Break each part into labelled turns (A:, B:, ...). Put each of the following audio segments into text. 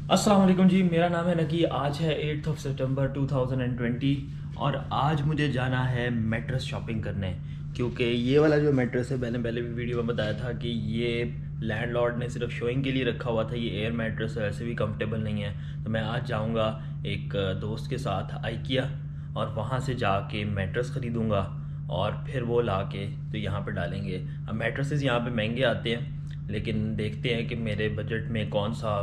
A: अस्सलाम वालेकुम जी, मेरा नाम है नकी। आज है 8 सितंबर 2020 और आज मुझे जाना है मैट्रेस शॉपिंग करने, क्योंकि ये वाला जो मैट्रेस है मैंने पहले भी वीडियो में बताया था कि ये लैंडलॉर्ड ने सिर्फ शोइंग के लिए रखा हुआ था। ये एयर मैट्रेस है, ऐसे भी कंफर्टेबल नहीं है। तो मैं आज जाऊंगा एक दोस्त के साथ आइकिया और वहाँ से जाके मैट्रेस ख़रीदूँगा और फिर वो ला के तो यहाँ पर डालेंगे। अब मैट्रेसेस यहाँ पे महंगे आते हैं, लेकिन देखते हैं कि मेरे बजट में कौन सा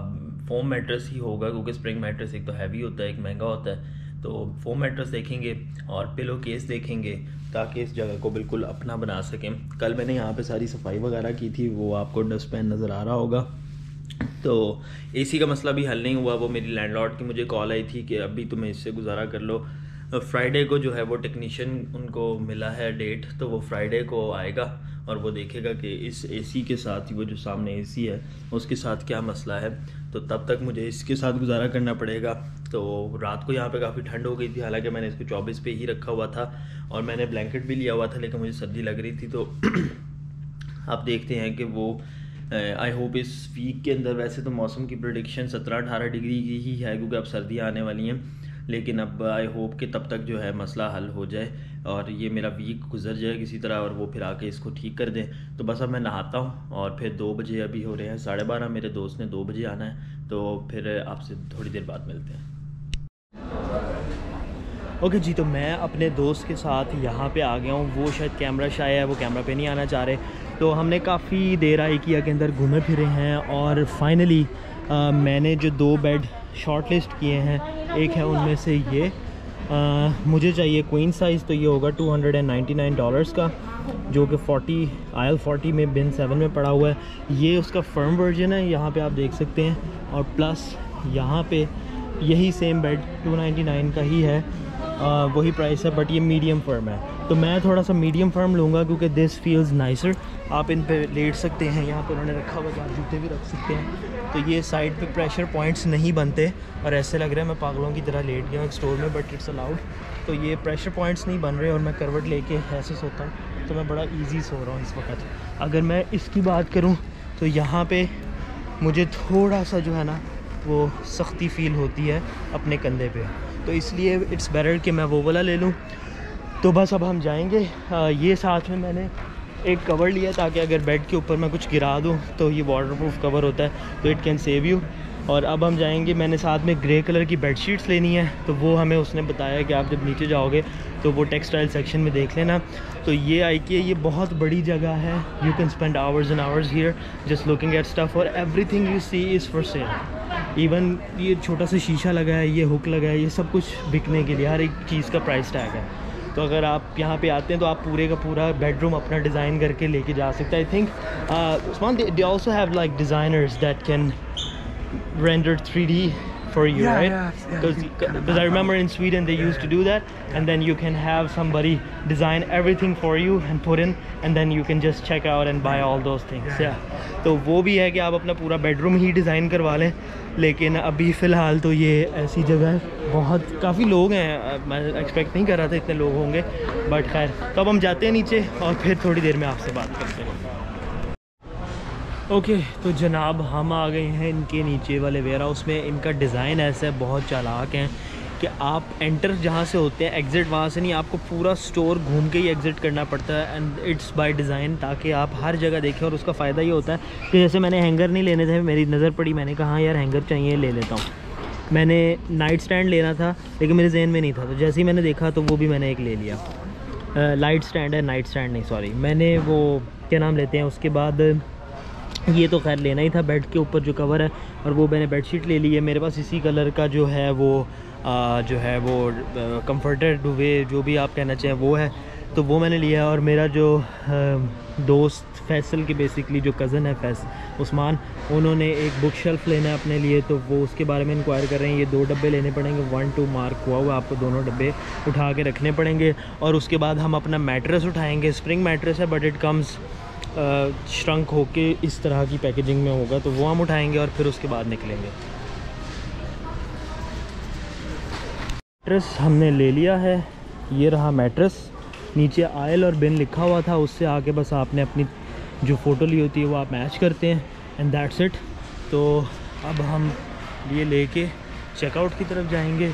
A: फोम मैट्रेस ही होगा, क्योंकि स्प्रिंग मैट्रेस एक तो हैवी होता है, एक महंगा होता है। तो फोम मैट्रेस देखेंगे और पिलो केस देखेंगे ताकि इस जगह को बिल्कुल अपना बना सकें। कल मैंने यहाँ पे सारी सफाई वगैरह की थी, वो आपको डस्टबिन नज़र आ रहा होगा। तो एसी का मसला भी हल नहीं हुआ। वो मेरी लैंडलॉर्ड की मुझे कॉल आई थी कि अभी तुम्हें इससे गुजारा कर लो। फ्राइडे को जो है वो टेक्नीशियन उनको मिला है डेट, तो वो फ्राइडे को आएगा और वो देखेगा कि इस एसी के साथ ही, वो जो सामने एसी है उसके साथ क्या मसला है। तो तब तक मुझे इसके साथ गुजारा करना पड़ेगा। तो रात को यहाँ पे काफ़ी ठंड हो गई थी, हालांकि मैंने इसको 24 पे ही रखा हुआ था और मैंने ब्लैंकेट भी लिया हुआ था, लेकिन मुझे सर्दी लग रही थी। तो आप देखते हैं कि वो आई होप इस वीक के अंदर, वैसे तो मौसम की प्रेडिक्शन 17-18 डिग्री की ही है क्योंकि अब सर्दियाँ आने वाली हैं, लेकिन अब आई होप कि तब तक जो है मसला हल हो जाए और ये मेरा वीक गुजर जाए किसी तरह और वो फिर आके इसको ठीक कर दें। तो बस अब मैं नहाता हूँ और फिर 2 बजे, अभी हो रहे हैं 12:30, मेरे दोस्त ने 2 बजे आना है, तो फिर आपसे थोड़ी देर बाद मिलते हैं। ओके जी, तो मैं अपने दोस्त के साथ यहाँ पे आ गया हूँ। वो शायद कैमरा शाय है, वो कैमरा पे नहीं आना चाह रहे। तो हमने काफ़ी देर आइकिया के अंदर घूमे फिरे हैं और फाइनली मैंने जो 2 बेड शॉर्ट लिस्ट किए हैं, एक है उनमें से ये मुझे चाहिए क्वीन साइज़, तो ये होगा $299 का, जो कि 40 में बिन 7 में पड़ा हुआ है। ये उसका फर्म वर्जन है, यहाँ पे आप देख सकते हैं। और प्लस यहाँ पे यही सेम बेड 299 का ही है, वही प्राइस है, बट ये मीडियम फर्म है। तो मैं थोड़ा सा मीडियम फर्म लूँगा क्योंकि दिस फील्स नाइसर। आप इन पे लेट सकते हैं, यहाँ पे उन्होंने रखा हुआ है, आप जूते भी रख सकते हैं। तो ये साइड पे प्रेशर पॉइंट्स नहीं बनते और ऐसे लग रहा है मैं पागलों की तरह लेट गया हूँ एक स्टोर में, बट इट्स अलाउड। तो ये प्रेशर पॉइंट्स नहीं बन रहे और मैं करवट लेके ऐसे सोता हूँ, तो मैं बड़ा ईजी सो रहा हूँ इस वक्त। अगर मैं इसकी बात करूँ तो यहाँ पे मुझे थोड़ा सा जो है ना वो सख्ती फ़ील होती है अपने कंधे पे, तो इसलिए इट्स बेटर कि मैं वो वाला ले लूँ। तो बस अब हम जाएंगे। ये साथ में मैंने एक कवर लिया ताकि अगर बेड के ऊपर मैं कुछ गिरा दूँ तो ये वाटरप्रूफ कवर होता है, तो इट कैन सेव यू। और अब हम जाएंगे। मैंने साथ में ग्रे कलर की बेडशीट्स लेनी है, तो वो हमें उसने बताया कि आप जब नीचे जाओगे तो वो टेक्सटाइल सेक्शन में देख लेना। तो ये आइकिया, ये बहुत बड़ी जगह है। You can spend hours and hours here just looking at stuff और everything you see is for sale. Even ये छोटा सा शीशा लगा है, ये हुक लगा है, ये सब कुछ बिकने के लिए, हर एक चीज़ का प्राइस टैग है। तो अगर आप यहाँ पे आते हैं तो आप पूरे का पूरा बेडरूम अपना डिज़ाइन करके लेके जा सकते हैं। I think Usman, they also have like designers that can render 3D for you, right? Because I remember in Sweden they used to do that, and then you can have somebody design everything for you and put in, and then you can just check out and buy all those things. तो वो भी है कि आप अपना पूरा bedroom ही design करवा लें। लेकिन अभी फ़िलहाल तो ये ऐसी जगह है, बहुत काफ़ी लोग हैं, मैं एक्सपेक्ट नहीं कर रहा था इतने लोग होंगे, बट खैर। तो अब हम जाते हैं नीचे और फिर थोड़ी देर में आपसे बात करते हैं। ओके तो जनाब, हम आ गए हैं इनके नीचे वाले वेयर हाउस में। इनका डिज़ाइन ऐसा है, बहुत चालाक हैं कि आप एंटर जहाँ से होते हैं, एग्ज़िट वहाँ से नहीं, आपको पूरा स्टोर घूम के ही एग्ज़िट करना पड़ता है। एंड इट्स बाय डिज़ाइन, ताकि आप हर जगह देखें। और उसका फ़ायदा ये होता है कि जैसे मैंने हैंगर नहीं लेने थे, मेरी नज़र पड़ी, मैंने कहा यार हैंगर चाहिए, ले लेता हूँ। मैंने नाइट स्टैंड लेना था लेकिन मेरे जहन में नहीं था, तो जैसे ही मैंने देखा तो वो भी मैंने एक ले लिया। लाइट स्टैंड है, नाइट स्टैंड नहीं, सॉरी, मैंने वो क्या नाम लेते हैं। उसके बाद ये तो खैर लेना ही था, बेड के ऊपर जो कवर है, और वो मैंने बेडशीट ले ली है। मेरे पास इसी कलर का जो है वो कंफर्टर दुवे, जो भी आप कहना चाहें, वो है, तो वो मैंने लिया है। और मेरा जो दोस्त फैसल के बेसिकली जो कज़न है उस्मान, उन्होंने एक बुक शेल्फ़ लेना है अपने लिए, तो वो उसके बारे में इंक्वायर कर रहे हैं। ये 2 डब्बे लेने पड़ेंगे, 1-2 मार्क हुआ हुआ, आपको दोनों डब्बे उठा के रखने पड़ेंगे। और उसके बाद हम अपना मैट्रेस उठाएँगे। स्प्रिंग मैट्रेस है, बट इट कम्स श्रंक होके इस तरह की पैकेजिंग में होगा, तो वो हम उठाएंगे और फिर उसके बाद निकलेंगे। मैट्रेस हमने ले लिया है, ये रहा मैट्रेस। नीचे आयल और बिन लिखा हुआ था, उससे आके बस आपने अपनी जो फ़ोटो ली होती है वो आप मैच करते हैं, एंड दैट्स इट। तो अब हम ये लेके चेकआउट की तरफ जाएंगे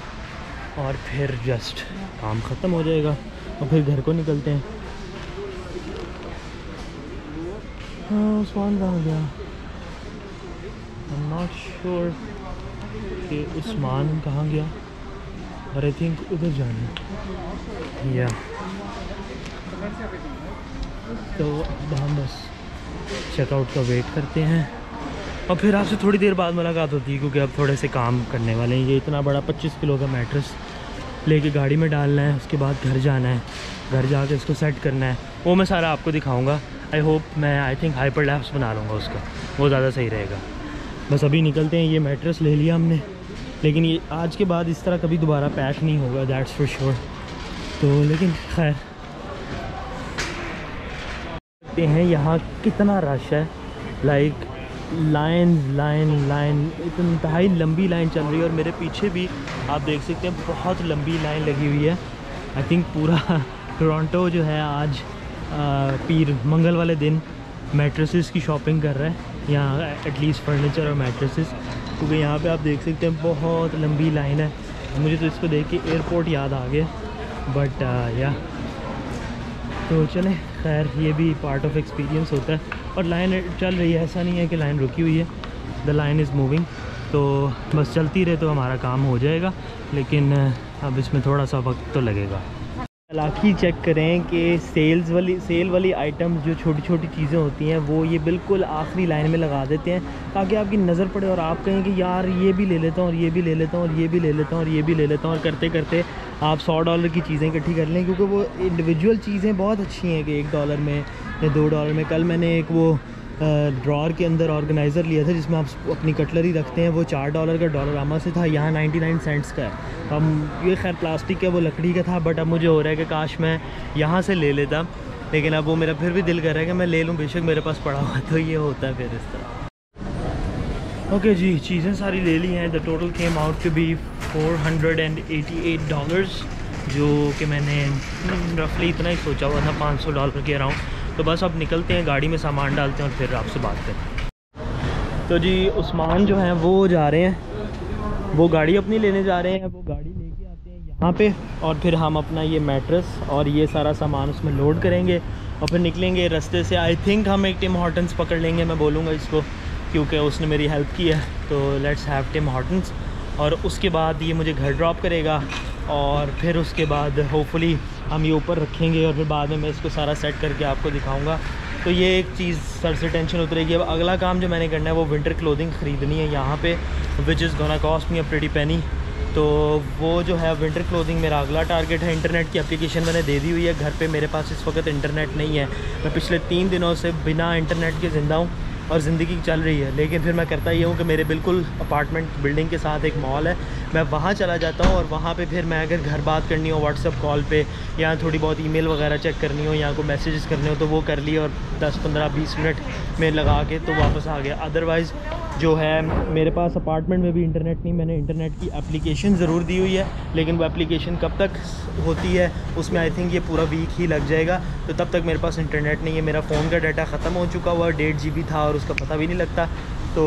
A: और फिर जस्ट काम ख़त्म हो जाएगा और फिर घर को निकलते हैं। हाँ उस्मान कहाँ गया? आई एम नॉट श्योर कि उस्मान कहाँ गया, और आई थिंक उधर जाना या तो हम बस चेकआउट का वेट करते हैं और फिर आपसे थोड़ी देर बाद मुलाकात होती है, क्योंकि अब थोड़े से काम करने वाले हैं। ये इतना बड़ा 25 किलो का मैट्रेस लेके गाड़ी में डालना है, उसके बाद घर जाना है, घर जाके इसको सेट करना है, वो मैं सारा आपको दिखाऊंगा। आई थिंक हाइपर लैप्स बना लूँगा उसका, वो ज़्यादा सही रहेगा। बस अभी निकलते हैं। ये मैट्रेस ले लिया हमने, लेकिन ये आज के बाद इस तरह कभी दोबारा पैक नहीं होगा, दैट्स फॉर श्योर। तो लेकिन खैर देखते हैं यहाँ कितना रश है। लाइक लाइन इतनी इंतहाई लंबी लाइन चल रही है, और मेरे पीछे भी आप देख सकते हैं बहुत लंबी लाइन लगी हुई है। आई थिंक पूरा टोरंटो जो है आज मंगल वाले दिन मैट्रेसेस की शॉपिंग कर रहा है यहाँ, एटलीस्ट फर्नीचर और मैट्रेसेस, क्योंकि यहाँ पे आप देख सकते हैं बहुत लंबी लाइन है। मुझे तो इसको देख के एयरपोर्ट याद आ गया, बट या तो चलें, खैर ये भी पार्ट ऑफ एक्सपीरियंस होता है। और लाइन चल रही है, ऐसा नहीं है कि लाइन रुकी हुई है, द लाइन इज़ मूविंग। तो बस चलती रहे तो हमारा काम हो जाएगा, लेकिन अब इसमें थोड़ा सा वक्त तो लगेगा। चालाकी चेक करें कि सेल वाली आइटम जो छोटी छोटी चीज़ें होती हैं वो ये बिल्कुल आखिरी लाइन में लगा देते हैं, ताकि आपकी नज़र पड़े और आप कहें कि यार ये भी ले लेता हूँ और ये भी ले लेता हूँ और ये भी ले लेता हूँ और ये भी ले लेता हूँ, और करते करते आप $100 की चीज़ें इकट्ठी कर लें, क्योंकि वो इंडिविजुअल चीज़ें बहुत अच्छी हैं कि $1 में या $2 में। कल मैंने एक वो ड्रॉर के अंदर ऑर्गेनाइज़र लिया था जिसमें आप अपनी कटलरी रखते हैं, वो $4 का डॉलरामा से था, यहाँ 99 सेंट्स का है। हम ये खैर प्लास्टिक का वो लकड़ी का था, बट अब मुझे हो रहा है कि काश मैं यहाँ से ले लेता, लेकिन अब वो मेरा फिर भी दिल कर रहा है कि मैं ले लूँ, बेशक मेरे पास पड़ा हुआ। तो ये होता है फिर इस तरह। ओके जी, चीज़ें सारी ले ली हैं। The total came out to be $488, जो कि मैंने रफली इतना ही सोचा हुआ था, $500 के अराउंड। तो बस अब निकलते हैं, गाड़ी में सामान डालते हैं और फिर आपसे बात करते हैं। तो जी उस्मान जो हैं वो जा रहे हैं, वो गाड़ी अपनी लेने जा रहे हैं, वो गाड़ी लेके आते हैं यहाँ पे, और फिर हम अपना ये मैट्रेस और ये सारा सामान उसमें लोड करेंगे और फिर निकलेंगे रास्ते से। आई थिंक हम एक टिम हॉर्टन्स पकड़ लेंगे, मैं बोलूँगा इसको, क्योंकि उसने मेरी हेल्प की है। तो लेट्स हैव टिम हॉर्टन्स, और उसके बाद ये मुझे घर ड्रॉप करेगा, और फिर उसके बाद होपफुली हम ये ऊपर रखेंगे, और फिर बाद में मैं इसको सारा सेट करके आपको दिखाऊंगा। तो ये एक चीज़ सर से टेंशन उतरेगी। अब अगला काम जो मैंने करना है वो विंटर क्लोथिंग ख़रीदनी है यहाँ पे, which is gonna cost me a pretty penny. तो वो जो है विंटर क्लोथिंग मेरा अगला टारगेट है। इंटरनेट की एप्लीकेशन मैंने दे दी हुई है, घर पे मेरे पास इस वक्त इंटरनेट नहीं है। मैं पिछले 3 दिनों से बिना इंटरनेट के ज़िंदा हूँ और ज़िंदगी चल रही है, लेकिन फिर मैं करता ये हूँ कि मेरे बिल्कुल अपार्टमेंट बिल्डिंग के साथ एक मॉल है, मैं वहाँ चला जाता हूँ, और वहाँ पे फिर मैं अगर घर बात करनी हो व्हाट्सएप कॉल पे, या थोड़ी बहुत ईमेल वगैरह चेक करनी हो, या कोई मैसेजेस करने हो, तो वो कर लिए और 10-15-20 मिनट में लगा के तो वापस आ गया। अदरवाइज़ जो है मेरे पास अपार्टमेंट में भी इंटरनेट नहीं। मैंने इंटरनेट की एप्लीकेशन ज़रूर दी हुई है, लेकिन वो एप्लीकेशन कब तक होती है उसमें आई थिंक ये पूरा वीक ही लग जाएगा, तो तब तक मेरे पास इंटरनेट नहीं है। मेरा फ़ोन का डाटा ख़त्म हो चुका हुआ, 1.5 GB था और उसका पता भी नहीं लगता। तो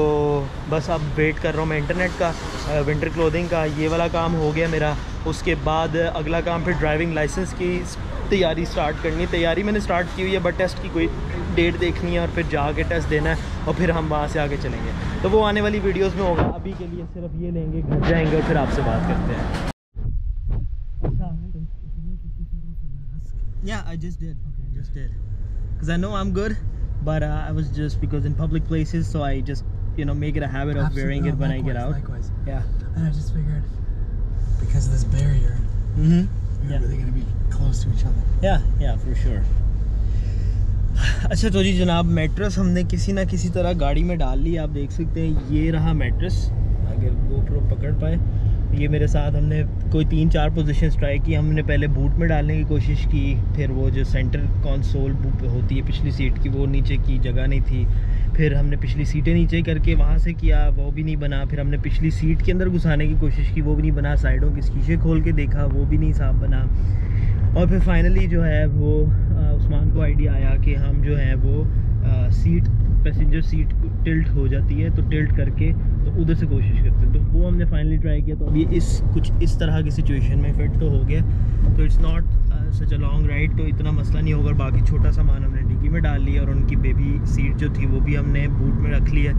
A: बस अब वेट कर रहा हूँ मैं इंटरनेट का। विंटर क्लोथिंग का ये वाला काम हो गया मेरा। उसके बाद अगला काम फिर ड्राइविंग लाइसेंस की तैयारी स्टार्ट करनी। तैयारी मैंने स्टार्ट की हुई है, बट टेस्ट की कोई डेट देखनी है और फिर जाके टेस्ट देना है, और फिर हम वहाँ से आगे चलेंगे। तो वो आने वाली वीडियोस में होगा। अभी के लिए सिर्फ ये लेंगे, घर जाएंगे और फिर आपसे बात करते हैं। Yeah, I just did. Okay, just did. Because I know I'm good, but I was just because in public places, so I just make it a habit of wearing it when I get out.
B: Likewise.
A: Yeah.
B: And I just figured because of this barrier, we're really going to be close to each other.
A: Yeah, for sure. अच्छा तो जी जनाब, mattress हमने किसी ना किसी तरह गाड़ी में डाल ली। आप देख सकते हैं ये रहा मैट्रेस, अगर GoPro पकड़ पाए। ये मेरे साथ हमने कोई 3-4 पोजीशंस ट्राई की। हमने पहले बूट में डालने की कोशिश की, फिर वो जो सेंटर कंसोल होती है पिछली सीट की, वो नीचे की जगह नहीं थी। फिर हमने पिछली सीटें नीचे करके वहाँ से किया, वो भी नहीं बना। फिर हमने पिछली सीट के अंदर घुसाने की कोशिश की, वो भी नहीं बना। साइडों के शीशे खोल के देखा, वो भी नहीं साफ बना। और फिर फाइनली जो है वो उस्मान को आइडिया आया कि हम जो है वो सीट पैसेंजर सीट टिल्ट हो जाती है, तो टिल्ट करके तो उधर से कोशिश करते हैं। तो वो हमने फाइनली ट्राई किया, तो अभी कुछ इस तरह की सिचुएशन में फिट तो हो गया। तो it's not such a long ride, तो इतना मसला नहीं होगा। बाकी छोटा सामान हमने डिग्गी में डाल लिया और उनकी बेबी सीट जो थी वो भी हमने बूट में रख लिया।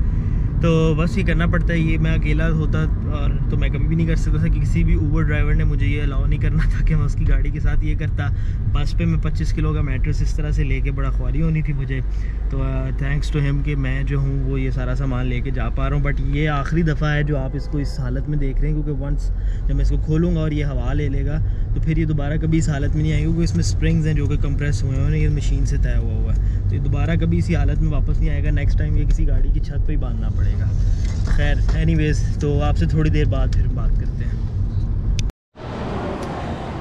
A: तो बस ये करना पड़ता है। ये मैं अकेला होता और तो मैं कभी भी नहीं कर सकता था कि किसी भी ऊबर ड्राइवर ने मुझे ये अलाउ नहीं करना था कि मैं उसकी गाड़ी के साथ ये करता। बस पे मैं 25 किलो का मैट्रेस इस तरह से लेके बड़ा ख्वारी होनी थी मुझे। तो थैंक्स टू हिम कि मैं जो हूँ वो ये सारा सामान लेके जा पा रहा हूँ। बट ये आखिरी दफ़ा है जो आप इसको इस हालत में देख रहे हैं, क्योंकि वंस जब मैं इसको खोलूँगा और ये हवा ले लेगा तो फिर ये दोबारा कभी इस हालत में नहीं आएगी, क्योंकि इसमें स्प्रिंग्स हैं जो कि कंप्रेस हुए हैं, ये मशीन से तय हुआ है। तो ये दोबारा कभी इसी हालत में वापस नहीं आएगा। नेक्स्ट टाइम ये किसी गाड़ी की छत पर ही बांधना पड़ेगा। खैर एनीवेज़, तो आपसे थोड़ी देर बाद फिर बात करते हैं।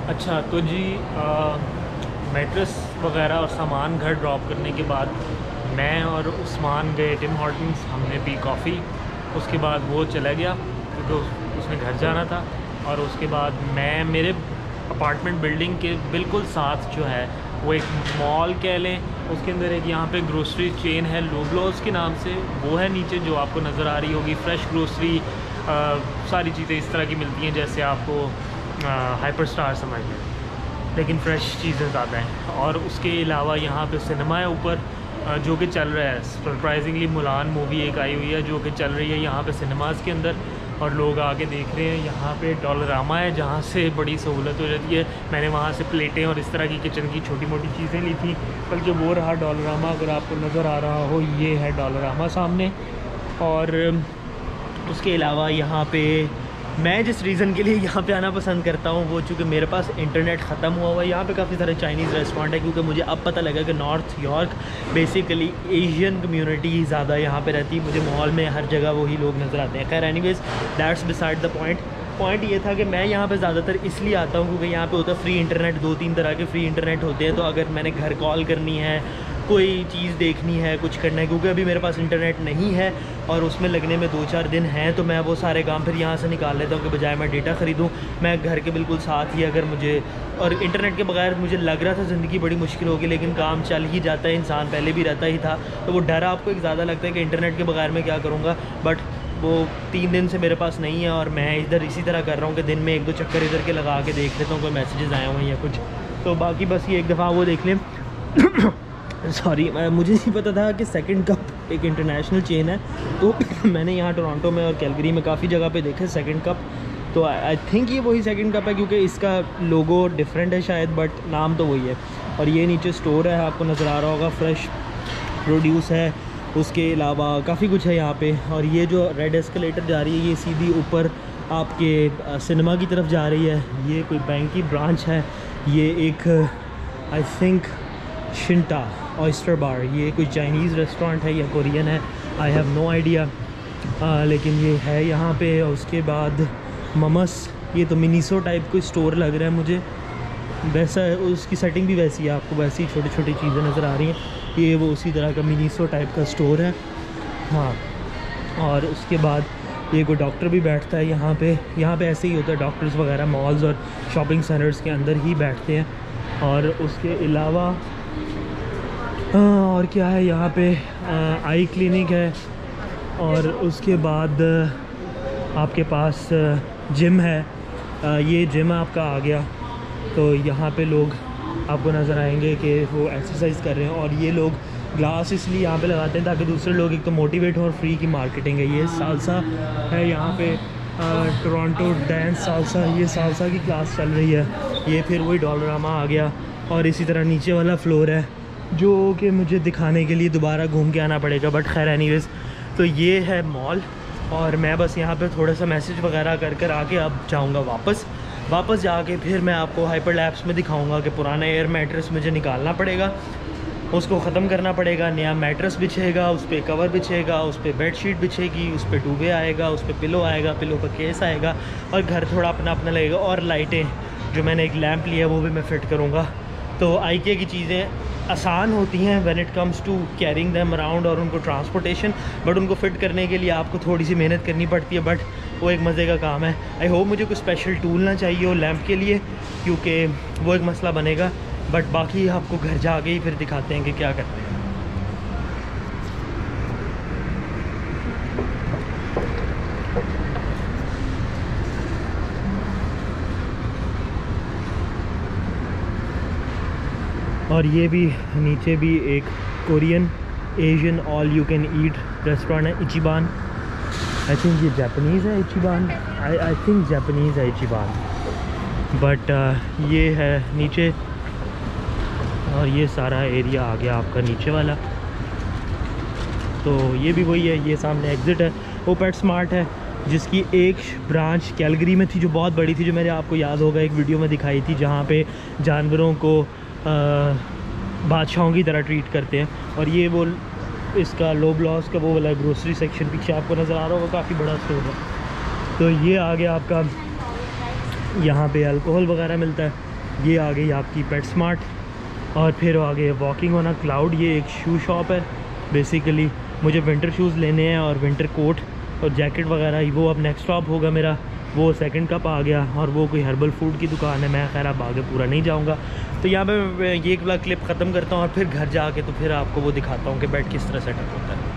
C: अच्छा तो जी मैट्रेस वगैरह और सामान घर ड्रॉप करने के बाद मैं और उस्मान गए टिम हॉर्टन्स, हमने पी कॉफ़ी। उसके बाद वो चला गया क्योंकि उसने घर जाना था। और उसके बाद मैं मेरे अपार्टमेंट बिल्डिंग के बिल्कुल साथ जो है वो एक मॉल कह लें, उसके अंदर एक यहाँ पे ग्रोसरी चेन है लुब्लास के नाम से, वो है नीचे जो आपको नज़र आ रही होगी। फ्रेश ग्रोसरी सारी चीज़ें इस तरह की मिलती हैं जैसे आपको हाइपर स्टार समझ लें, लेकिन फ़्रेश चीज़ें ज़्यादा हैं। और उसके अलावा यहाँ पे सिनेमा है ऊपर जो कि चल रहा है। सरप्राइजिंगली मुलान मूवी एक आई हुई है जो कि चल रही है यहाँ पे सिनेमाज़ के अंदर, और लोग आके देख रहे हैं। यहाँ पे डॉलरामा है जहाँ से बड़ी सहूलत हो जाती है। मैंने वहाँ से प्लेटें और इस तरह की किचन की छोटी मोटी चीज़ें ली थी, बल्कि वो रहा डॉलरामा। अगर आपको नज़र आ रहा हो ये है डॉलरामा सामने। और उसके अलावा यहाँ पे मैं जिस रीज़न के लिए यहाँ पे आना पसंद करता हूँ वो चूँकि मेरे पास इंटरनेट ख़त्म हुआ हुआ है। यहाँ पे काफ़ी सारे चाइनीज़ रेस्टोरेंट है, क्योंकि मुझे अब पता लगा कि north York basically Asian community ज़्यादा यहाँ पे रहती है। मुझे मॉल में हर जगह वही लोग नज़र आते हैं। खैर anyways that's beside the point ये था कि मैं यहाँ पे ज़्यादातर इसलिए आता हूँ क्योंकि यहाँ पे होता है फ्री इंटरनेट। 2-3 तरह के फ्री इंटरनेट होते हैं। तो अगर मैंने घर कॉल करनी है, कोई चीज़ देखनी है, कुछ करना है, क्योंकि अभी मेरे पास इंटरनेट नहीं है और उसमें लगने में 2-4 दिन हैं, तो मैं वो सारे काम फिर यहाँ से निकाल लेता हूँ कि बजाय मैं डेटा ख़रीदूँ मैं घर के बिल्कुल साथ ही अगर मुझे, और इंटरनेट के बगैर मुझे लग रहा था ज़िंदगी बड़ी मुश्किल होगी, लेकिन काम चल ही जाता है। इंसान पहले भी रहता ही था, तो वो डर आपको एक ज़्यादा लगता है कि इंटरनेट के बगैर मैं क्या करूँगा। बट वो 3 दिन से मेरे पास नहीं है और मैं इधर इसी तरह कर रहा हूँ कि दिन में 1-2 चक्कर इधर के लगा के देख लेता हूँ कोई मैसेजेस आए हुए हैं या कुछ। तो बाकी बस ये एक दफ़ा वो देख लें। सॉरी, मुझे नहीं पता था कि सेकंड कप एक इंटरनेशनल चेन है। तो मैंने यहाँ टोरंटो में और कैलगरी में काफ़ी जगह पे देखे सेकंड कप। तो आई थिंक ये वही सेकंड कप है, क्योंकि इसका लोगो डिफरेंट है शायद, बट नाम तो वही है। और ये नीचे स्टोर है, आपको नज़र आ रहा होगा, फ्रेश प्रोड्यूस है। उसके अलावा काफ़ी कुछ है यहाँ पे। और ये जो रेड एस्केलेटर जा रही है ये सीधी ऊपर आपके सिनेमा की तरफ जा रही है। ये कोई बैंक की ब्रांच है। ये एक आई थिंक शिंटा ऑयस्टर बार, ये कोई चाइनीज़ रेस्टोरेंट है या कोरियन है, आई हैव नो आइडिया, लेकिन ये है यहाँ पे। और उसके बाद ममस, ये तो मिनीसो टाइप कोई स्टोर लग रहा है मुझे, वैसा है, उसकी सेटिंग भी वैसी है, आपको वैसी छोटी छोटी चीज़ें नज़र आ रही हैं। ये वो उसी तरह का मिनीसो टाइप का स्टोर है। हाँ, और उसके बाद ये कोई डॉक्टर भी बैठता है यहाँ पे ऐसे ही होता है, डॉक्टर्स वगैरह मॉल्स और शॉपिंग सेंटर्स के अंदर ही बैठते हैं। और उसके अलावा और क्या है यहाँ पे, आई क्लिनिक है। और उसके बाद आपके पास जिम है। ये जिम आपका आ गया, तो यहाँ पे लोग आपको नज़र आएंगे कि वो एक्सरसाइज कर रहे हैं। और ये लोग ग्लास इसलिए यहाँ पे लगाते हैं ताकि दूसरे लोग एक तो मोटिवेट हो और फ्री की मार्केटिंग है। ये सालसा है यहाँ पे, टोरंटो डांस सालसा, ये सालसा की क्लास चल रही है। ये फिर वही डॉलरामा आ गया। और इसी तरह नीचे वाला फ्लोर है जो कि मुझे दिखाने के लिए दोबारा घूम के आना पड़ेगा, बट खैर एनीवेज़। तो ये है मॉल, और मैं बस यहाँ पे थोड़ा सा मैसेज वगैरह कर आके अब जाऊँगा वापस जाके फिर मैं आपको हाइपर लैब्स में दिखाऊंगा कि पुराना एयर मैट्रेस मुझे निकालना पड़ेगा, उसको ख़त्म करना पड़ेगा, नया मैट्रेस बिछेगा, उस पर कवर बिछेगा, उस पर बेडशीट बिछेगी, उस पर टूबे आएगा, उस पर पिलो आएगा, पिलो का केस आएगा, और घर थोड़ा अपना लगेगा। और लाइटें, जो मैंने एक लैंप लिया वो भी मैं फ़िट करूँगा। तो आईके की चीज़ें आसान होती हैं when it comes to carrying them around और उनको ट्रांसपोर्टेशन, बट उनको फ़िट करने के लिए आपको थोड़ी सी मेहनत करनी पड़ती है, बट वो एक मज़े का काम है। आई होप मुझे कोई स्पेशल टूल ना चाहिए हो लैंप के लिए, क्योंकि वो एक मसला बनेगा। बट बाकी आपको घर जाके ही फिर दिखाते हैं कि क्या करते हैं।
A: और ये भी नीचे भी एक Korean Asian all you can eat restaurant है, इचिबान। आई थिंक ये जापानीज़ है इचिबान, आई थिंक जापानीज़ है इचिबान, बट ये है नीचे। और ये सारा एरिया आ गया आपका नीचे वाला। तो ये भी वही है, ये सामने एग्ज़िट है। वो पेट स्मार्ट है जिसकी एक ब्रांच कैलगरी में थी जो बहुत बड़ी थी, जो मैंने आपको याद होगा एक वीडियो में दिखाई थी, जहाँ पे जानवरों को बादशाहों की तरह ट्रीट करते हैं। और ये वो इसका लोबलॉस का वो वाला ग्रोसरी सेक्शन पीछे आपको नज़र आ रहा होगा, काफ़ी बड़ा स्टोर है। तो ये आ गया आपका, यहाँ पे अल्कोहल वगैरह मिलता है। ये आ गई आपकी पेट स्मार्ट। और फिर आगे वॉकिंग ऑन अ क्लाउड, ये एक शू शॉप है। बेसिकली मुझे विंटर शूज़ लेने हैं और विंटर कोट और जैकेट वगैरह, वो अब नेक्स्ट स्टॉप होगा मेरा। वो सेकंड कप आ गया और वो कोई हर्बल फूड की दुकान है। मैं खैर अब आगे पूरा नहीं जाऊंगा, तो यहाँ पे ये वाला क्लिप ख़त्म करता हूँ और फिर घर जाके तो फिर आपको वो दिखाता हूँ कि बेड किस तरह सेटअप होता है।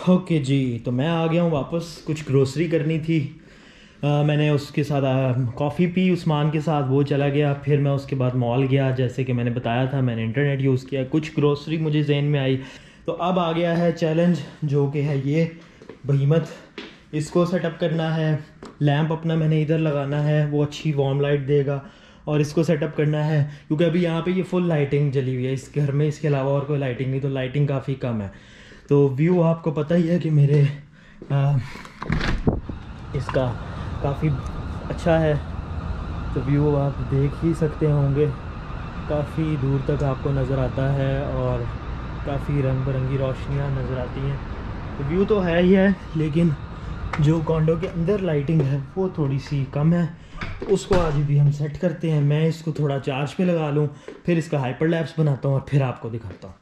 A: ओके जी, तो मैं आ गया हूँ वापस। कुछ ग्रोसरी करनी थी, मैंने उसके साथ कॉफ़ी पी उस्मान के साथ, वो चला गया। फिर मैं उसके बाद मॉल गया, जैसे कि मैंने बताया था, मैंने इंटरनेट यूज़ किया, कुछ ग्रोसरी मुझे जहन में आई। तो अब आ गया है चैलेंज, जो कि है ये बहीमत। इसको सेटअप करना है, लैंप अपना मैंने इधर लगाना है, वो अच्छी वार्म लाइट देगा। और इसको सेटअप करना है क्योंकि अभी यहाँ पे ये फुल लाइटिंग जली हुई है इस घर में, इसके अलावा और कोई लाइटिंग नहीं, तो लाइटिंग काफ़ी कम है। तो व्यू आपको पता ही है कि मेरे इसका काफ़ी अच्छा है, तो व्यू आप देख ही सकते होंगे, काफ़ी दूर तक आपको नज़र आता है और काफ़ी रंग बिरंगी रोशनियाँ नज़र आती हैं। तो व्यू तो है ही है, लेकिन जो कॉन्डो के अंदर लाइटिंग है वो थोड़ी सी कम है, तो उसको आज भी हम सेट करते हैं। मैं इसको थोड़ा चार्ज पे लगा लूँ, फिर इसका हाइपर लैप्स बनाता हूँ और फिर आपको दिखाता हूँ।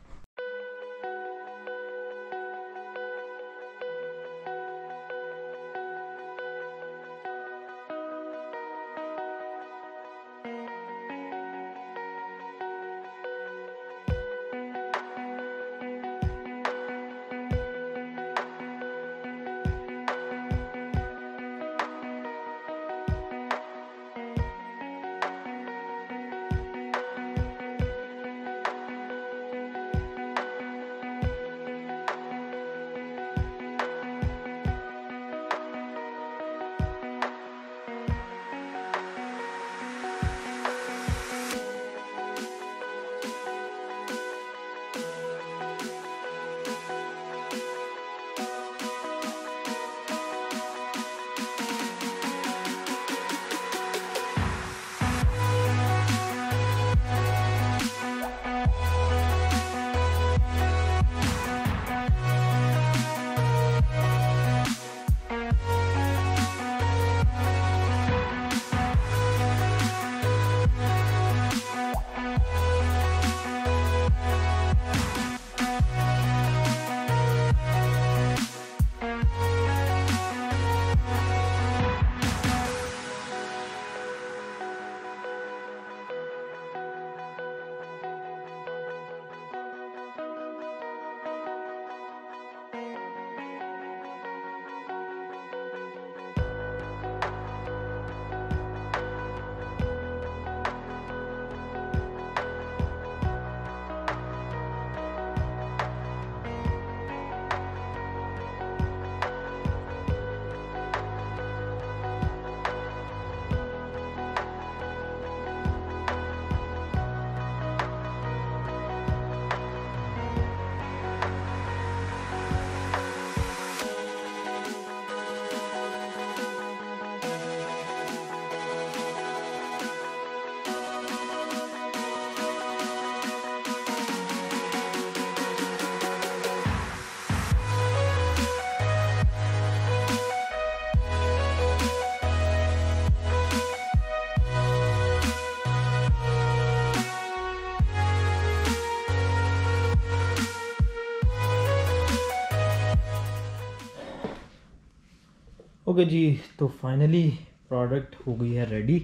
A: ओके जी, तो फाइनली प्रोडक्ट हो गई है रेडी।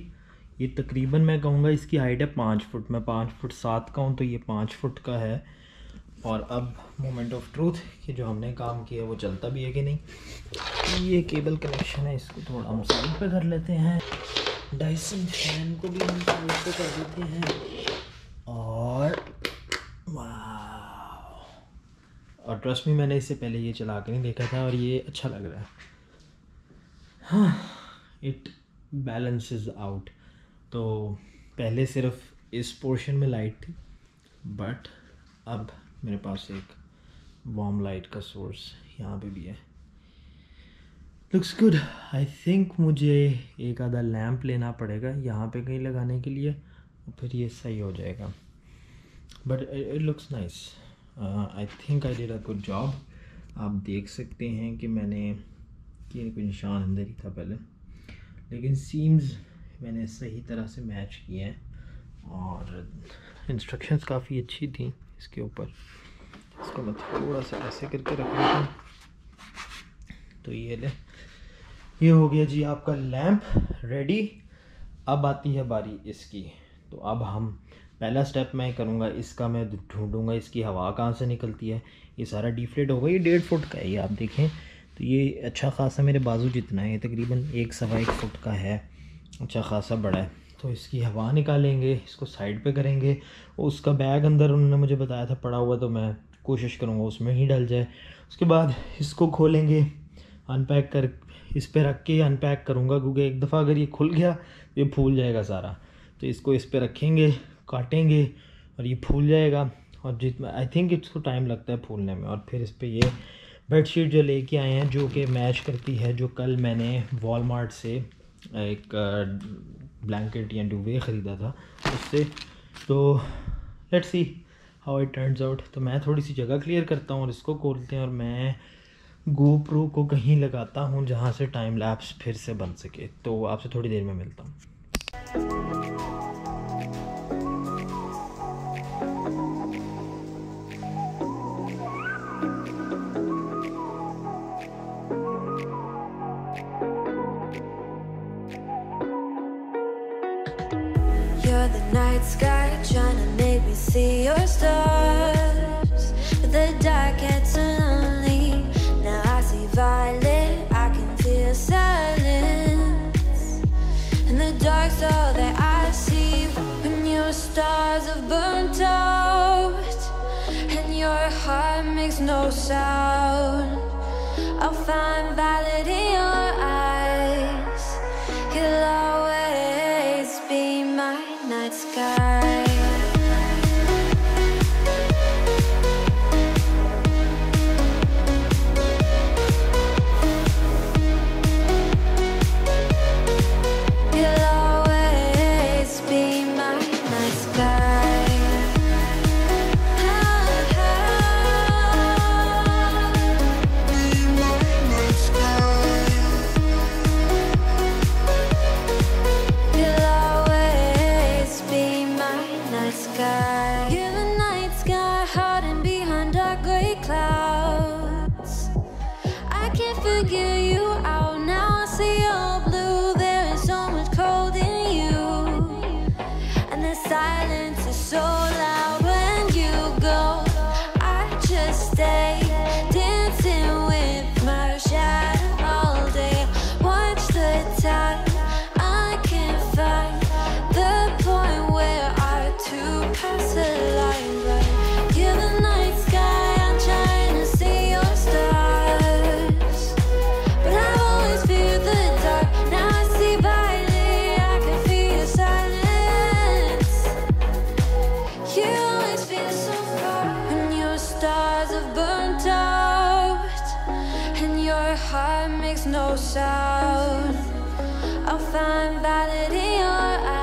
A: ये तकरीबन मैं कहूँगा इसकी हाइट है 5 फुट, मैं 5 फुट 7 का हूँ, तो ये 5 फुट का है। और अब मोमेंट ऑफ ट्रूथ कि जो हमने काम किया वो चलता भी है कि नहीं। ये केबल कनेक्शन है, इसको थोड़ा हम साइड पे कर लेते हैं। डायसन फैन को भी हम साइड पे कर देते हैं। और और ट्रस्ट में मैंने इससे पहले ये चला के नहीं देखा था और ये अच्छा लग रहा है। हाँ, इट बैलेंसेस आउट। तो पहले सिर्फ इस पोर्शन में लाइट थी, बट अब मेरे पास एक वार्म लाइट का सोर्स यहाँ पे भी है। Looks good. आई थिंक मुझे एक आधा लैंप लेना पड़ेगा यहाँ पे कहीं लगाने के लिए, और फिर ये सही हो जाएगा। But it looks nice. I think I did a good job. आप देख सकते हैं कि मैंने ये कोई निशान अंदर ही था पहले, लेकिन सीम्स मैंने सही तरह से मैच किए हैं और इंस्ट्रक्शंस काफ़ी अच्छी थी इसके ऊपर। इसको मैं थोड़ा सा ऐसे करके रख लेता हूँ। तो ये हो गया जी आपका लैंप रेडी। अब आती है बारी इसकी। तो अब हम पहला स्टेप मैं करूँगा इसका, मैं ढूंढूंगा इसकी हवा कहाँ से निकलती है। ये सारा डिफ्लेट होगा। ये 1.5 फुट का है, ये आप देखें तो ये अच्छा खासा मेरे बाजू जितना है, ये तकरीबन 1-1.25 फुट का है, अच्छा खासा बड़ा है। तो इसकी हवा निकालेंगे, इसको साइड पे करेंगे। उसका बैग अंदर उन्होंने मुझे बताया था पड़ा हुआ, तो मैं कोशिश करूँगा उसमें ही डल जाए। उसके बाद इसको खोलेंगे, अनपैक कर इस पर रख के अनपैक करूँगा, क्योंकि एक दफ़ा अगर ये खुल गया ये फूल जाएगा सारा। तो इसको इस पर रखेंगे, काटेंगे और ये फूल जाएगा। और जितना आई थिंक इसको टाइम लगता है फूलने में। और फिर इस पर ये बेडशीट जो लेके आए हैं, जो कि मैच करती है, जो कल मैंने वॉलमार्ट से एक ब्लैंकेट या डुवे ख़रीदा था उससे। तो let's see how it turns out. तो मैं थोड़ी सी जगह क्लियर करता हूँ और इसको खोलते हैं, और मैं GoPro को कहीं लगाता हूँ जहाँ से टाइम लैप्स फिर से बन सके। तो आपसे थोड़ी देर में मिलता हूँ।
D: You're the night sky trying to make me see your stars, but the dark gets so lonely. Now I see violet, I can feel silence, and the dark's all that I see. When your stars have burnt out and your heart makes no sound, I'll find violet in your eyes. You'll always be my night sky. You'll always be my night sky. Be my night sky. You'll always be my night sky. You're the night sky hiding behind dark gray clouds. I can't figure you out now. I see you're blue. There is so much cold in you, and the silence is so loud when you go. I just stay dancing with my shadow all day. Watch the time. I can't find the point where our two paths align. But you're the night sky. I'm trying to see your stars, but I've always feared the dark. Now I see violet. I can feel your silence. You always feel so far when your stars have burnt out and your heart makes no sound. I'll find violet in your eyes.